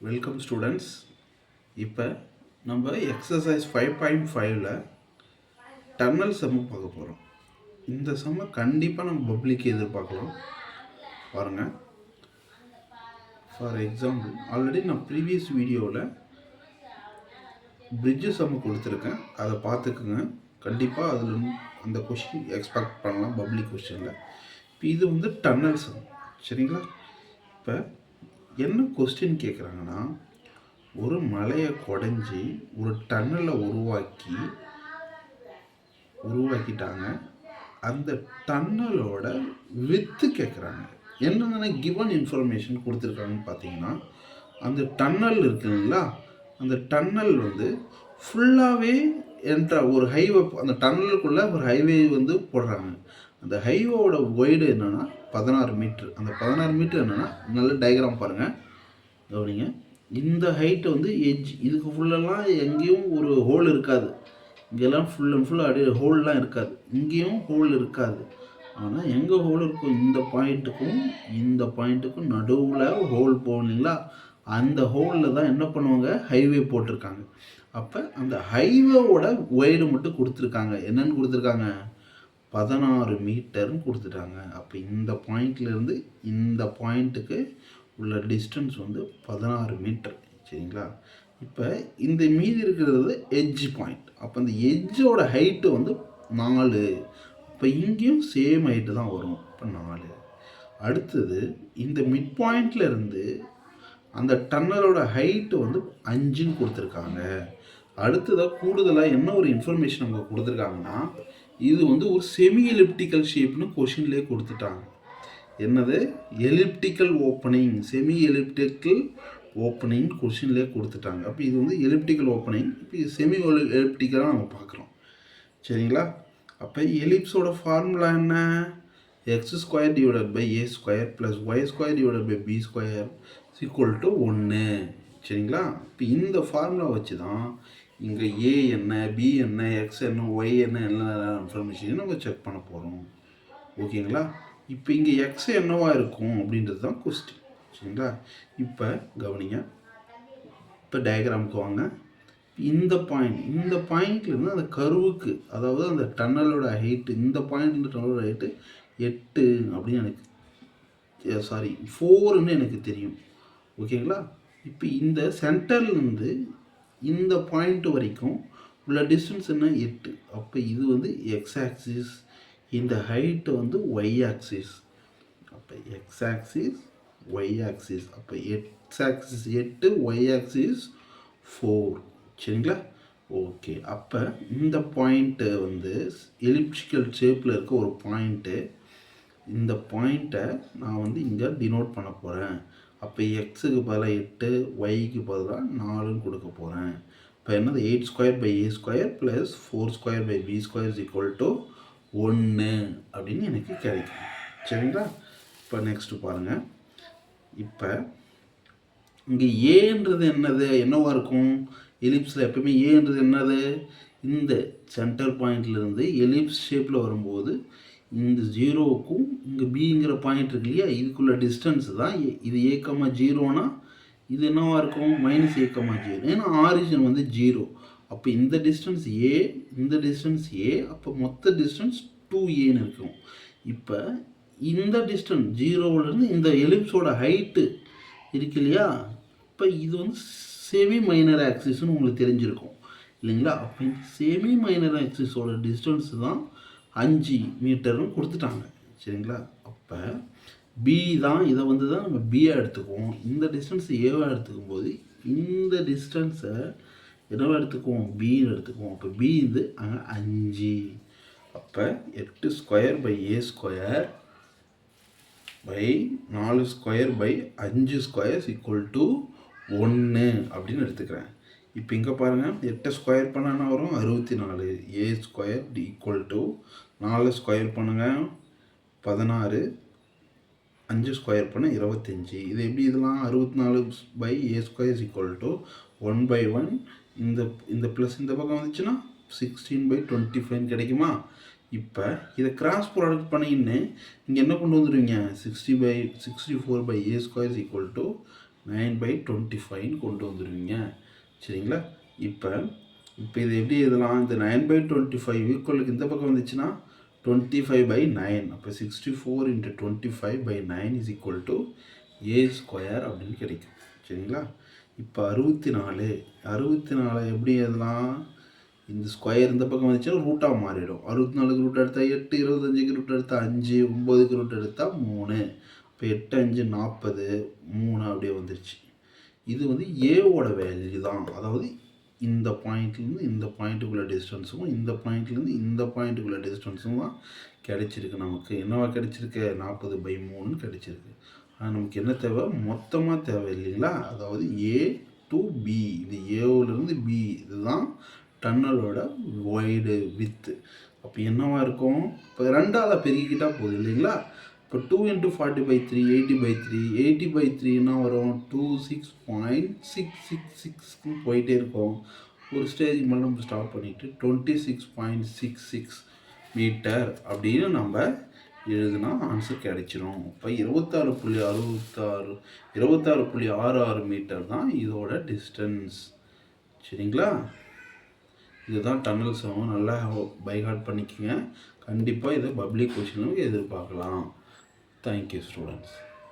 Welcome students. இப்போ நம்ம exercise 5.5ல் டர்னல் சம்மு பார்க்க போகிறோம். இந்த சம்மை கண்டிப்பாக நம்ம பப்ளிக் எதிர்பார்க்கலாம். பாருங்கள், ஃபார் எக்ஸாம்பிள் ஆல்ரெடி நான் ப்ரீவியஸ் வீடியோவில் பிரிட்ஜு சம்மு கொடுத்துருக்கேன், அதை பார்த்துக்குங்க. கண்டிப்பாக அதில் அந்த கொஷின் எக்ஸ்பெக்ட் பண்ணலாம் பப்ளிக் கொஷினில். இப்போ இது வந்து டர்னல் சம், சரிங்களா? இப்போ என்ன கொஸ்டின் கேட்குறாங்கன்னா, ஒரு மலையை குடஞ்சி ஒரு டன்னலை உருவாக்கிட்டாங்க. அந்த டன்னலோட வித்து கேட்குறாங்க. என்னென்ன கிவன் இன்ஃபர்மேஷன் கொடுத்துருக்காங்கன்னு பார்த்தீங்கன்னா, அந்த டன்னல் இருக்குங்களா, அந்த டன்னல் வந்து ஃபுல்லாகவே ஒரு ஹைவே, அந்த டன்னலுக்குள்ளே ஒரு ஹைவே வந்து போடுறாங்க. அந்த ஹைவேவோட ஒய்டு என்னென்னா 16 மீட்ரு. அந்த 16 மீட்ரு என்னென்னா, நல்ல டயக்ராம் பாருங்கள், கவனிங்க. இந்த ஹைட்டு வந்து எட்ஜ், இதுக்கு ஃபுல்லெல்லாம் எங்கேயும் ஒரு ஹோல் இருக்காது. இங்கெல்லாம் ஃபுல் அண்ட் ஃபுல் அப்படியே ஹோல்லாம் இருக்காது. இங்கேயும் ஹோல் இருக்காது. ஆனால் எங்கே ஹோல் இருக்கும், இந்த பாயிண்ட்டுக்கும் நடுவில் ஹோல் போகணுங்களா, அந்த ஹோலில் தான் என்ன பண்ணுவாங்க, ஹைவே போட்டிருக்காங்க. அப்போ அந்த ஹைவேவோட ஒய்டு மட்டும் கொடுத்துருக்காங்க. என்னன்னு கொடுத்துருக்காங்க, 16 மீட்டர்னு கொடுத்துட்டாங்க. அப்போ இந்த பாயிண்ட்லேருந்து இந்த பாயிண்ட்டுக்கு உள்ள டிஸ்டன்ஸ் வந்து 16 மீட்டர், சரிங்களா? இப்போ இந்த மீதி இருக்கிறது எட்ஜ் பாயிண்ட். அப்போ அந்த எட்ஜோட ஹைட்டு வந்து 4. இப்போ இங்கேயும் சேம் ஹைட்டு தான் வரும். இப்போ 4. அடுத்தது இந்த மிட் பாயிண்ட்லேருந்து அந்த டன்னலோட ஹைட்டு வந்து 5ன்னு கொடுத்துருக்காங்க. அடுத்ததாக கூடுதலாக என்ன ஒரு இன்ஃபர்மேஷன் அவங்க கொடுத்துருக்காங்கன்னா, இது வந்து ஒரு செமி எலிப்டிக்கல் ஷேப்னு கொஷின்லேயே கொடுத்துட்டாங்க. என்னது, elliptical opening, semi elliptical opening கொஷின்லேயே கொடுத்துட்டாங்க. அப்போ இது வந்து எலிப்டிக்கல் ஓப்பனிங். இப்போ இது செமி எலிப்டிக்கலாக நம்ம பார்க்குறோம், சரிங்களா? அப்போ எலிப்ஸோட ஃபார்முலா என்ன, x² divided by a² plus y² divided by b² equal to 1, சரிங்களா? இப்போ இந்த ஃபார்முலா வச்சு தான் இங்கே ஏ என்ன, பி என்ன, எக்ஸ் என்ன, ஒய் என்ன, எல்லா இன்ஃபர்மேஷனையும் நம்ம செக் பண்ண போகிறோம், ஓகேங்களா? இப்போ இங்கே எக்ஸ் என்னவா இருக்கும் அப்படின்றது தான் கொஸ்டின், சரிங்களா? இப்போ கவனிங்க, இப்போ டயக்ராமுக்கு வாங்க. இந்த பாயிண்ட்லேருந்து அந்த கருவுக்கு, அதாவது அந்த டன்னலோட ஹைட்டு, இந்த பாயிண்ட் டன்னலோட ஹைட்டு 8 அப்படின்னு எனக்கு 4ன்னு எனக்கு தெரியும், ஓகேங்களா? இப்போ இந்த சென்டர்லேருந்து இந்த பாயிண்ட் வரைக்கும் உள்ள டிஸ்டன்ஸ் என்ன, 8. அப்போ இது வந்து எக்ஸ் ஆக்சிஸ், இந்த ஹைட்டு வந்து ஒய் ஆக்சிஸ். அப்போ எக்ஸ் ஆக்சிஸ், ஒய் ஆக்சிஸ். அப்போ எக்ஸ் ஆக்சிஸ் 8, ஒய் ஆக்சிஸ் 4, சரிங்களா? ஓகே. அப்போ இந்த பாயிண்ட்டு வந்து எலிப்டிக்கல் ஷேப்பில் இருக்க ஒரு பாயிண்ட்டு. இந்த பாயிண்ட்டை நான் வந்து இங்கே டினோட் பண்ண போகிறேன். அப்போ எக்ஸுக்கு பதிலாக 8, ஒய்க்கு பதிலாக 4ன்னு கொடுக்க போகிறேன். இப்போ என்னது, 8² by a² plus 4² by b² equal to 1 அப்படின்னு எனக்கு கிடைக்கும், சரிங்களா? இப்போ நெக்ஸ்ட்டு பாருங்கள். இப்போ இங்கே ஏன்றது என்னவாக இருக்கும், எலிப்ஸில் எப்பவுமே ஏன்றது என்னது, இந்த சென்டர் பாயிண்ட்லேருந்து எலிப்ஸ் ஷேப்பில் வரும்போது இந்த 0க்கும் இங்கே பிங்கிற பாயிண்ட் இருக்கு இல்லையா, இதுக்குள்ள டிஸ்டன்ஸ் தான் இது a,0னா இது என்னவாக இருக்கும், -a,0. ஏன்னா ஆரிஜின் வந்து 0. அப்போ இந்த டிஸ்டன்ஸ் ஏ, இந்த டிஸ்டன்ஸ் ஏ, அப்போ மொத்த டிஸ்டன்ஸ் 2aன்னு இருக்கும். இப்போ இந்த டிஸ்டன்ஸ் 0லேருந்து இந்த எலிப்ஸோட ஹைட்டு இருக்கு இல்லையா, இப்போ இது வந்து செமி மைனர் ஆக்சிஸ்னு உங்களுக்கு தெரிஞ்சிருக்கும் இல்லைங்களா? அப்போ இந்த செமி மைனர் ஆக்சிஸோட டிஸ்டன்ஸ் தான் 5 மீட்டர்னு கொடுத்துட்டாங்க, சரிங்களா? அப்போ பி தான், இதை வந்து தான் நம்ம பியாக எடுத்துக்குவோம். இந்த டிஸ்டன்ஸ் ஏவாக எடுத்துக்கும் போது இந்த டிஸ்டன்ஸை என்னவாக எடுத்துக்குவோம், பின்னு எடுத்துக்குவோம். அப்போ பி இது அங்கே 5. அப்போ 8² by a² by 4² by 5² equal to 1 அப்படின்னு எடுத்துக்கிறேன். இப்போ இங்கே பாருங்கள், 8 ஸ்கொயர் பண்ணால் என்ன வரும், 64. a² ஈக்குவல் டு 4 ஸ்கொயர் பண்ணுங்கள் 16, 5 ஸ்கொயர் பண்ண 25. இது எப்படி, இதெல்லாம் 64 பை a² ஈக்குவல் டு 1/1. இந்த ப்ளஸ் இந்த பக்கம் வந்துச்சுன்னா 16 பை 25 கிடைக்குமா? இப்போ இதை கிராஸ் ப்ராடக்ட் பண்ணின்னு இங்கே என்ன கொண்டு வந்துடுவீங்க, 64 பை a² ஈக்குவல் டு 9/25 கொண்டு வந்துடுவீங்க. சரிங்களா? இப்போ இது எப்படி எழுதலாம்? இந்த 9/25 ஈக்குவலுக்கு இந்த பக்கம் வந்துச்சுன்னா 25/9. அப்போ 64 × 25/9 is equal to a square அப்படின்னு கிடைக்கும். சரிங்களா? இப்போ 64 எப்படி எழுதலாம்? இந்த ஸ்கொயர் இந்த பக்கம் வந்துச்சுன்னா ரூட்டாக மாறிடும். 64க்கு ரூட் எடுத்தால் 8, 25க்கு ரூட் எடுத்தால் 5, 9க்கு ரூட் எடுத்தால் 3. இப்போ 8, 5, 40, 3 அப்படியே வந்துருச்சு. இது வந்து ஏவோட வேல்யூ தான். அதாவது இந்த பாயிண்ட்லேருந்து இந்த பாயிண்ட்டுக்குள்ள டிஸ்டன்ஸும் இந்த பாயிண்ட்லேருந்து இந்த பாயிண்ட்டுக்குள்ள டிஸ்டன்ஸும் தான் கிடைச்சிருக்கு. நமக்கு என்னவா கிடைச்சிருக்கு? 40/3 கிடைச்சிருக்கு. ஆனால் நமக்கு என்ன தேவை? மொத்தமாக தேவை இல்லைங்களா? அதாவது A to B, இது ஏவிலேருந்து பி, இதுதான் டன்னலோட வைடு வித்து. அப்போ என்னவா இருக்கும்? இப்போ 2ஆல் பெருக்கிக்கிட்டால் போதும் இல்லைங்களா? இப்போ 2 × 40/3 80/3. 80/3 என்ன வரும்? 26.666 போயிட்டே இருக்கும். ஒரு ஸ்டேஜ் மேலே நம்ம ஸ்டாப் பண்ணிவிட்டு 26.66 மீட்டர் அப்படின்னு நம்ம எழுதுனா ஆன்சர் கிடைச்சிரும். இப்போ 26.66 மீட்டர் தான் இதோட டிஸ்டன்ஸ். சரிங்களா? இதுதான் டன்னல் சம். நல்லா பைஹார்ட் பண்ணிக்கோங்க. கண்டிப்பாக இதை பப்ளிக் கொஷினும் எதிர்பார்க்கலாம். Thank you, students.